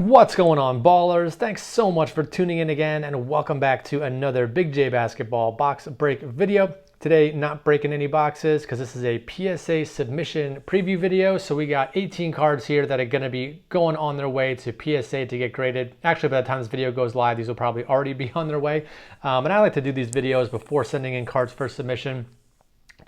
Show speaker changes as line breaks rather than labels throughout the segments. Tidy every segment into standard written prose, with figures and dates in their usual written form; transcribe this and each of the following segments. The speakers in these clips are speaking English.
What's going on, ballers? Thanks so much for tuning in again, and welcome back to another BigJBasketball box break video. Today, not breaking any boxes because this is a PSA submission preview video. So we got 18 cards here that are going to be going on their way to PSA to get graded. Actually, by the time this video goes live, these will probably already be on their way. And I like to do these videos before sending in cards for submission,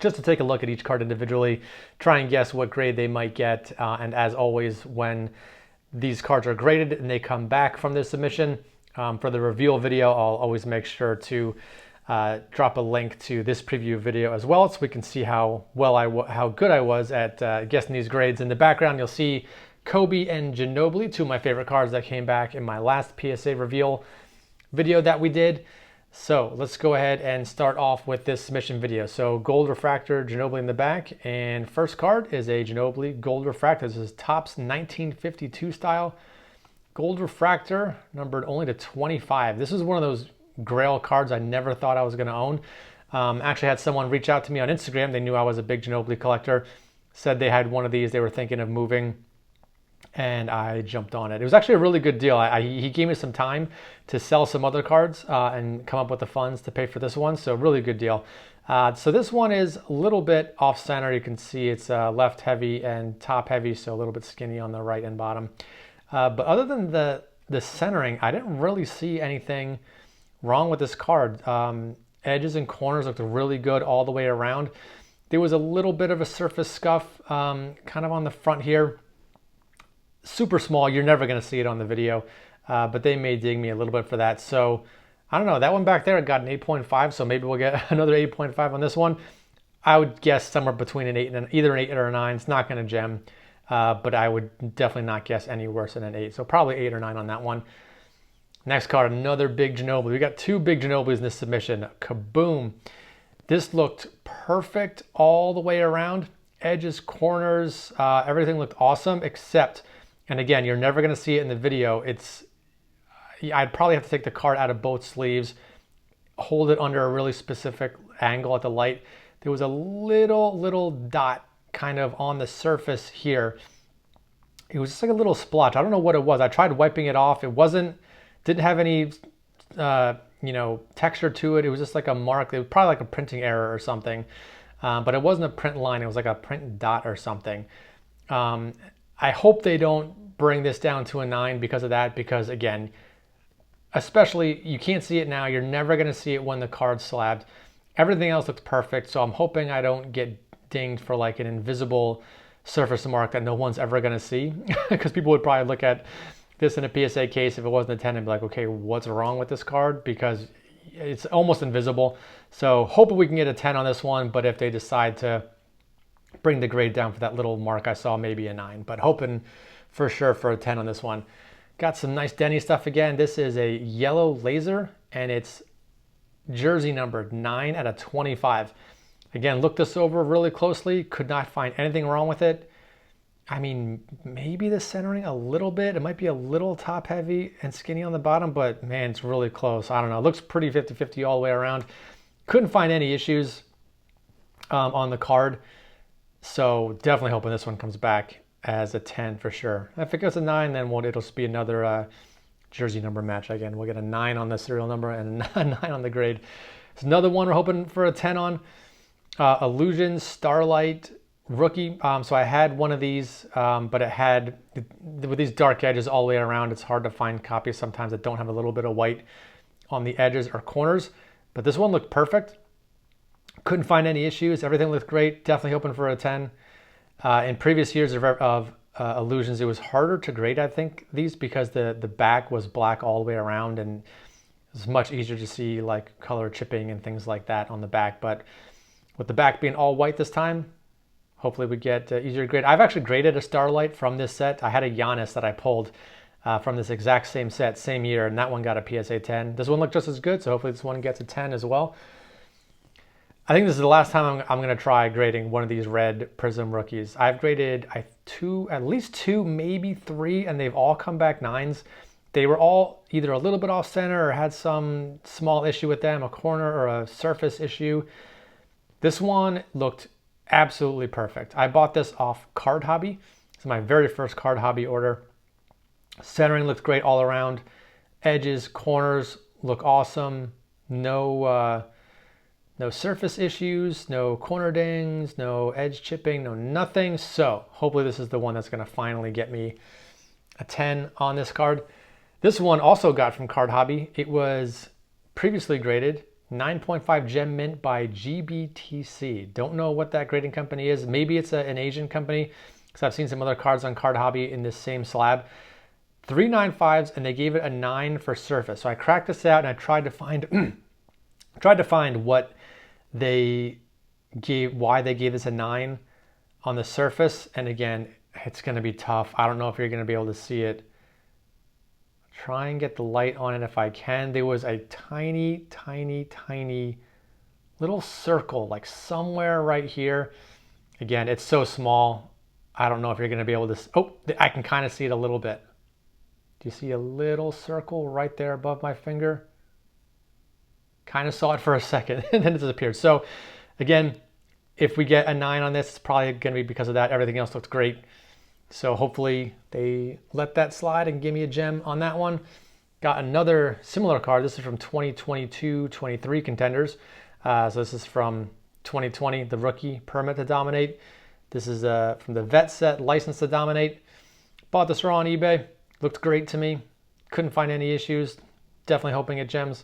just to take a look at each card individually, try and guess what grade they might get. And as always, when these cards are graded and they come back from the submission, for the reveal video, I'll always make sure to drop a link to this preview video as well, so we can see how good I was at guessing these grades. In the background, you'll see Kobe and Ginobili, two of my favorite cards that came back in my last PSA reveal video that we did. So let's go ahead and start off with this submission video. So gold refractor, Ginobili in the back, and first card is a Ginobili gold refractor. This is Topps 1952 style gold refractor, numbered only to 25. This is one of those grail cards I never thought I was going to own. Actually had someone reach out to me on Instagram. They knew I was a big Ginobili collector, said they had one of these, they were thinking of moving, and I jumped on it. It was actually a really good deal. He gave me some time to sell some other cards and come up with the funds to pay for this one, so really good deal. So this one is a little bit off center. You can see it's left heavy and top heavy, so a little bit skinny on the right and bottom. But other than the centering, I didn't really see anything wrong with this card. Edges and corners looked really good all the way around. There was a little bit of a surface scuff kind of on the front here. Super small, you're never going to see it on the video, but they may dig me a little bit for that. So I don't know, that one back there got an 8.5, so maybe we'll get another 8.5 on this one. I would guess somewhere between an 8 and either an 8 or a 9. It's not going to gem, but I would definitely not guess any worse than an 8, so probably 8 or 9 on that one. Next card, another big Ginobili. We got two big Ginobilis in this submission. Kaboom. This looked perfect all the way around. Edges, corners, everything looked awesome, except, and again, you're never going to see it in the video, I'd probably have to take the card out of both sleeves, hold it under a really specific angle at the light. There was a little dot kind of on the surface here. It was just like a little splotch. I don't know what it was. I tried wiping it off. It didn't have any texture to it. It was just like a mark. It was probably like a printing error or something, but it wasn't a print line. It was like a print dot or something. I hope they don't bring this down to a 9 because of that, because again, especially you can't see it now. You're never going to see it when the card's slabbed. Everything else looks perfect, so I'm hoping I don't get dinged for like an invisible surface mark that no one's ever going to see, because people would probably look at this in a PSA case if it wasn't a 10 and be like, okay, what's wrong with this card? Because it's almost invisible. So hoping we can get a 10 on this one, but if they decide to bring the grade down for that little mark I saw, maybe a 9, but hoping for sure for a 10 on this one. Got some nice Denny stuff again. This is a yellow laser, and it's jersey numbered 9 out of 25. Again, looked this over really closely, could not find anything wrong with it. I mean, maybe the centering a little bit. It might be a little top heavy and skinny on the bottom, but man, it's really close. I don't know. It looks pretty 50-50 all the way around. Couldn't find any issues on the card. So definitely hoping this one comes back as a 10 for sure. If it goes a 9, then it'll just be another jersey number match again. We'll get a 9 on the serial number and a 9 on the grade. It's another one we're hoping for a 10 on. Illusion Starlight rookie. So I had one of these, but it had, with these dark edges all the way around, it's hard to find copies sometimes that don't have a little bit of white on the edges or corners. But this one looked perfect. Couldn't find any issues. Everything looked great. Definitely hoping for a 10. In previous years of Illusions, it was harder to grade, I think, these, because the back was black all the way around, and it was much easier to see like color chipping and things like that on the back. But with the back being all white this time, hopefully we get easier to grade. I've actually graded a Starlight from this set. I had a Giannis that I pulled from this exact same set, same year, and that one got a PSA 10. This one looked just as good, so hopefully this one gets a 10 as well. I think this is the last time I'm going to try grading one of these red Prism rookies. I've graded at least two, maybe 3, and they've all come back 9s. They were all either a little bit off center or had some small issue with them, a corner or a surface issue. This one looked absolutely perfect. I bought this off Card Hobby. It's my very first Card Hobby order. Centering looks great all around. Edges, corners look awesome. No surface issues, no corner dings, no edge chipping, no nothing. So hopefully this is the one that's going to finally get me a 10 on this card. This one also got from Card Hobby. It was previously graded 9.5 gem mint by GBTC. Don't know what that grading company is. Maybe it's an Asian company, because I've seen some other cards on Card Hobby in this same slab. 395s, and they gave it a 9 for surface. So I cracked this out and I tried to find what they gave, why they gave this a 9 on the surface. And again, it's going to be tough. I don't know if you're going to be able to see it. Try and get the light on it if I can. There was a tiny little circle, like somewhere right here. Again, it's so small. I don't know if you're going to be able to. Oh, I can kind of see it a little bit. Do you see a little circle right there above my finger? Kind of saw it for a second and then it disappeared. So again, if we get a 9 on this, it's probably going to be because of that. Everything else looks great. So hopefully they let that slide and give me a gem on that one. Got another similar card. This is from 2022-23 contenders. So this is from 2020, the rookie permit to dominate. This is from the vet set, license to dominate. Bought this raw on eBay. Looked great to me. Couldn't find any issues. Definitely hoping it gems.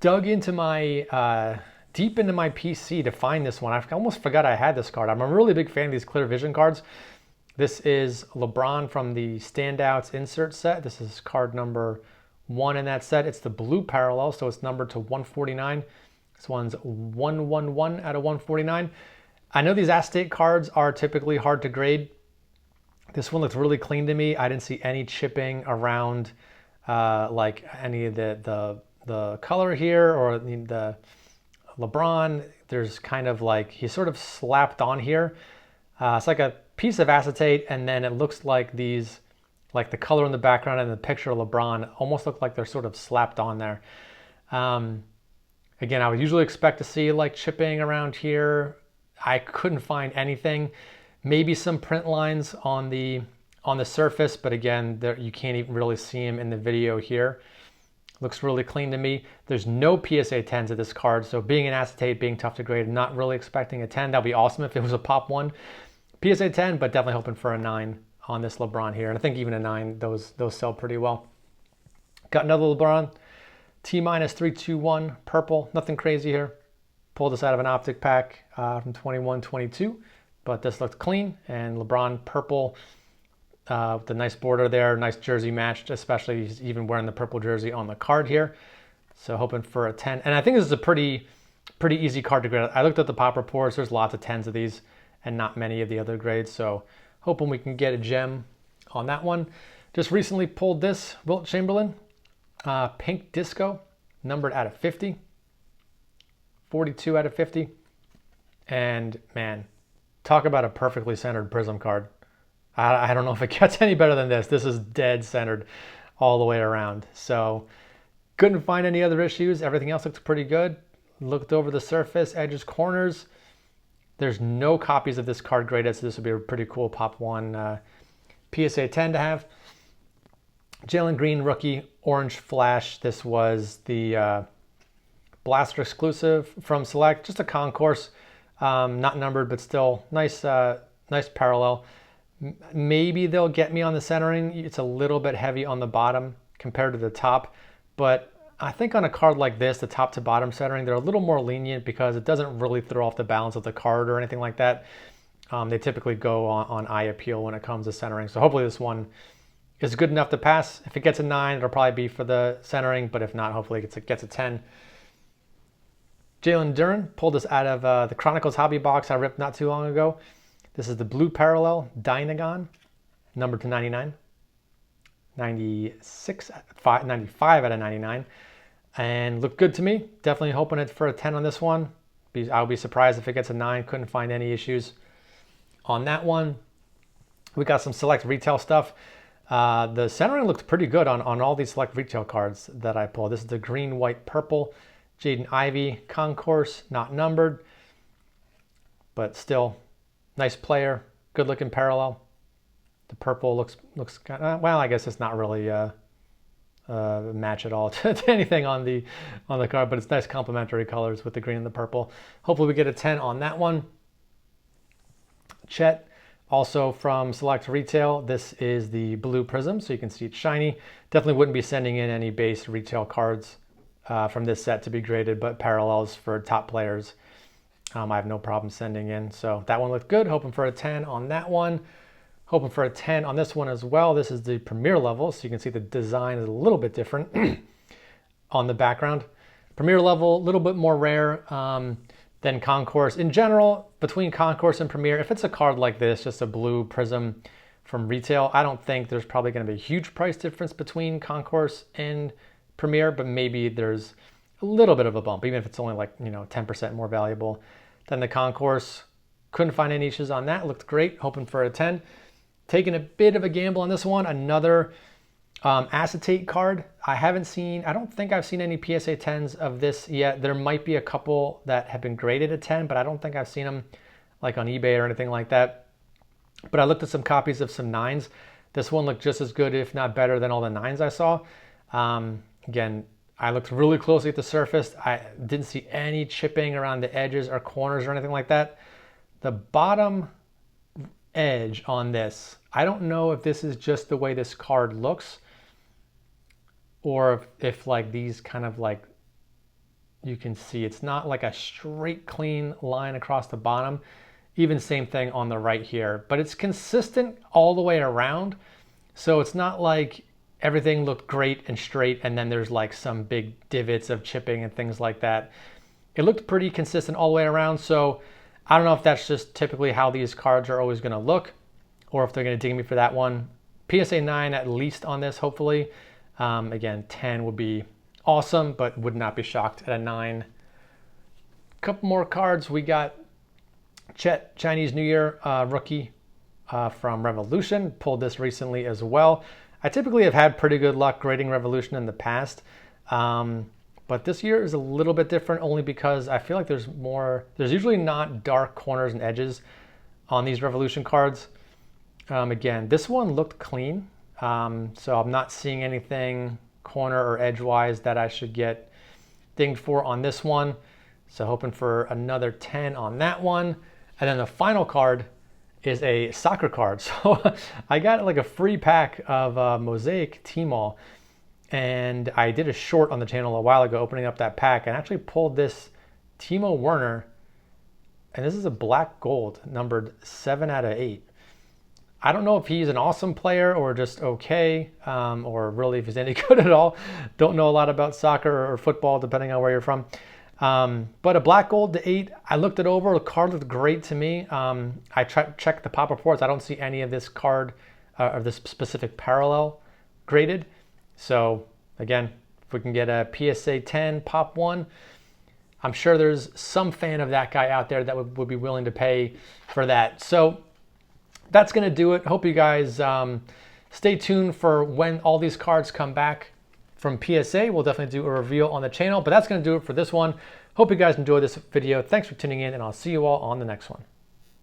Dug into my deep into my PC to find this one. I almost forgot I had this card. I'm a really big fan of these clear vision cards. This is LeBron from the Standouts insert set. This is card number 1 in that set. It's the blue parallel, so it's numbered to 149. This one's 111 out of 149. I know these acetate cards are typically hard to grade. This one looks really clean to me. I didn't see any chipping around like any of the color here or the LeBron. There's kind of like, he's sort of slapped on here. It's like a piece of acetate, and then it looks like these, like the color in the background and the picture of LeBron almost look like they're sort of slapped on there. Again, I would usually expect to see like chipping around here. I couldn't find anything. Maybe some print lines on the surface, but again, you can't even really see them in the video here. Looks really clean to me. There's no PSA 10s of this card, so being an acetate, being tough to grade, not really expecting a 10. That'd be awesome if it was a pop 1. PSA 10, but definitely hoping for a 9 on this LeBron here. And I think even a 9, those sell pretty well. Got another LeBron, T-321, purple, nothing crazy here. Pulled this out of an optic pack from 21-22, but this looked clean. And LeBron purple with the nice border there, nice jersey matched, especially he's even wearing the purple jersey on the card here. So hoping for a 10. And I think this is a pretty easy card to grade. I looked at the pop reports. There's lots of 10s of these and not many of the other grades. So hoping we can get a gem on that one. Just recently pulled this Wilt Chamberlain, pink disco, numbered out of 50, 42 out of 50. And man, talk about a perfectly centered Prism card. I don't know if it gets any better than this. This is dead centered all the way around. So couldn't find any other issues. Everything else looks pretty good. Looked over the surface, edges, corners. There's no copies of this card graded, so this would be a pretty cool pop 1 PSA 10 to have. Jalen Green rookie, orange flash. This was the Blaster exclusive from Select. Just a concourse, not numbered, but still nice, nice parallel. Maybe they'll get me on the centering. It's a little bit heavy on the bottom compared to the top, but I think on a card like this, the top to bottom centering, they're a little more lenient because it doesn't really throw off the balance of the card or anything like that. They typically go on eye appeal when it comes to centering. So hopefully this one is good enough to pass. If it gets a 9, it'll probably be for the centering, but if not, hopefully it gets a 10. Jalen Green pulled this out of the Chronicles hobby box I ripped not too long ago. This is the blue parallel Dynagon, numbered to 99. 95 out of 99. And looked good to me. Definitely hoping it's for a 10 on this one. I'll be surprised if it gets a 9. Couldn't find any issues on that one. We got some select retail stuff. The centering looked pretty good on all these select retail cards that I pulled. This is the green, white, purple. Jaden Ivey, concourse, not numbered, but still nice player, good looking parallel. The purple looks kind of, well, I guess it's not really match at all to anything on the card, but it's nice complementary colors with the green and the purple. Hopefully we get a 10 on that one. Chet, also from Select Retail, this is the blue Prism, so you can see it's shiny. Definitely wouldn't be sending in any base retail cards from this set to be graded, but parallels for top players, I have no problem sending in. So that one looked good. Hoping for a 10 on that one. Hoping for a 10 on this one as well. This is the Premier level, so you can see the design is a little bit different on the background. Premier level, a little bit more rare than Concourse. In general, between Concourse and Premier, if it's a card like this, just a blue Prism from retail, I don't think there's probably going to be a huge price difference between Concourse and Premier, but maybe there's a little bit of a bump, even if it's only like 10% more valuable than the Concourse. Couldn't find any issues on that. Looked great. Hoping for a 10. Taking a bit of a gamble on this one. Another acetate card. I don't think I've seen any PSA 10s of this yet. There might be a couple that have been graded a 10, but I don't think I've seen them like on eBay or anything like that. But I looked at some copies of some 9s. This one looked just as good, if not better, than all the 9s I saw. Again, I looked really closely at the surface. I didn't see any chipping around the edges or corners or anything like that. The bottom edge on this, I don't know if this is just the way this card looks, or if like these kind of like, you can see it's not like a straight clean line across the bottom. Even same thing on the right here, but it's consistent all the way around. So it's not like everything looked great and straight and then there's like some big divots of chipping and things like that. It looked pretty consistent all the way around. So I don't know if that's just typically how these cards are always going to look, or if they're going to dig me for that one. PSA 9 at least on this, hopefully. Again, 10 would be awesome, but would not be shocked at a 9. Couple more cards. We got Chet, Chinese New Year rookie from Revolution. Pulled this recently as well. I typically have had pretty good luck grading Revolution in the past. But this year is a little bit different only because I feel like there's usually not dark corners and edges on these Revolution cards. Again, this one looked clean. So I'm not seeing anything corner or edgewise that I should get dinged for on this one. So hoping for another 10 on that one. And then the final card is a soccer card. So I got like a free pack of Mosaic T-Mall. And I did a short on the channel a while ago opening up that pack and actually pulled this Timo Werner. And this is a black gold, numbered 7 out of 8. I don't know if he's an awesome player or just okay, or really if he's any good at all. Don't know a lot about soccer or football, depending on where you're from. But a black gold to 8, I looked it over. The card looked great to me. I checked the pop reports. I don't see any of this card or this specific parallel graded. So again, if we can get a PSA 10 pop 1, I'm sure there's some fan of that guy out there that would be willing to pay for that. So that's going to do it. Hope you guys stay tuned for when all these cards come back from PSA. We'll definitely do a reveal on the channel, but that's going to do it for this one. Hope you guys enjoyed this video. Thanks for tuning in, and I'll see you all on the next one.